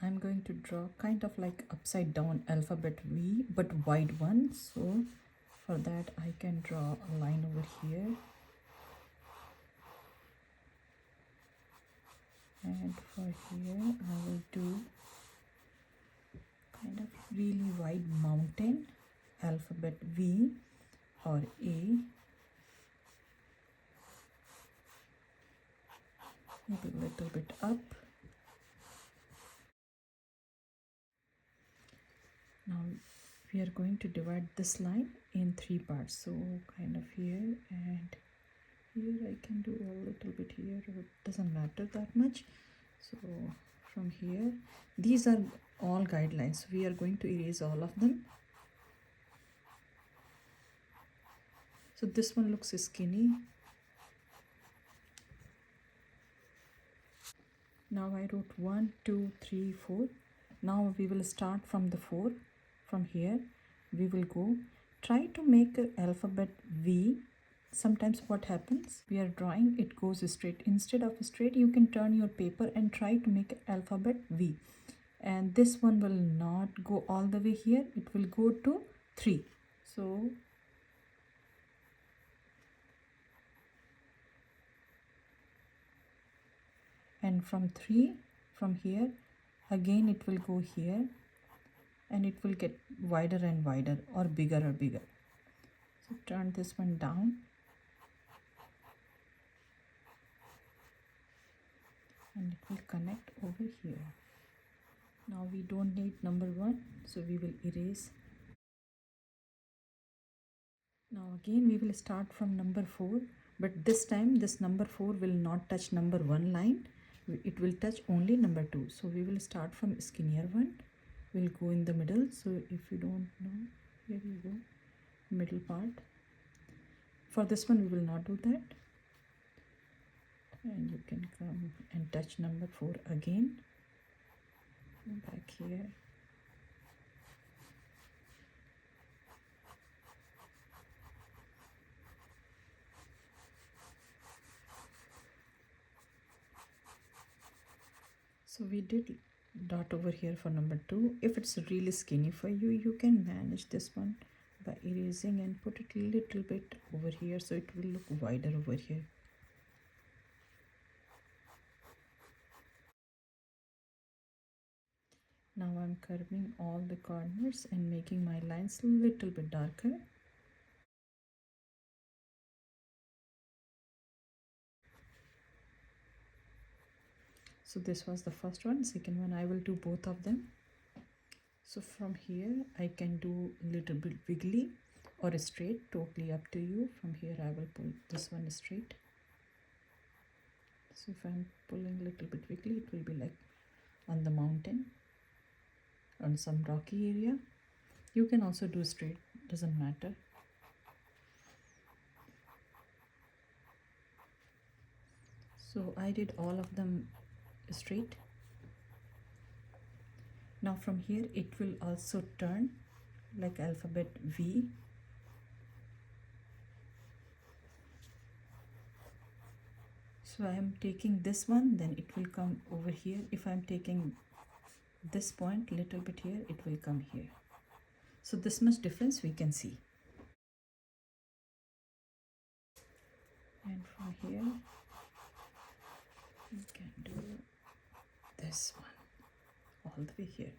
I'm going to draw kind of like upside down alphabet V, but wide one. So for that I can draw a line over here, and for here I will do kind of really wide mountain, alphabet V or A, maybe a little bit up. Now we are going to divide this line in 3 parts. So kind of here and here. I can do a little bit here, it doesn't matter that much. So from here, these are all guidelines. We are going to erase all of them. So this one looks skinny. Now I wrote 1, 2, 3, 4. Now we will start from the 4. From here we will go, try to make an alphabet V. Sometimes what happens, we are drawing, it goes straight. Instead of straight, you can turn your paper and try to make an alphabet V. And this one will not go all the way here, it will go to 3. So and from 3, from here again it will go here, and it will get wider and wider, or bigger. So turn this one down, and it will connect over here. Now we don't need number 1, so we will erase. Now again we will start from number 4, but this time this number 4 will not touch number 1 line, it will touch only number 2. So we will start from skinnier one, we'll go in the middle. So if you don't know, here you go, middle part. For this one we will not do that, and you can come and touch number 4 again, back here. So we did dot over here for number 2. If it's really skinny for you, you can manage this one by erasing and put it a little bit over here, so it will look wider over here. Now I'm curving all the corners and making my lines a little bit darker. So this was the first one. Second one, I will do both of them. So from here I can do a little bit wiggly or straight, totally up to you. From here I will pull this one straight. So if I'm pulling a little bit wiggly, it will be like on the mountain, on some rocky area. You can also do straight, doesn't matter. So I did all of them straight. Now from here it will also turn like alphabet V. So I am taking this one, then it will come over here. If I am taking this point little bit here, it will come here. So this much difference we can see. And from here we can do this one all the way here.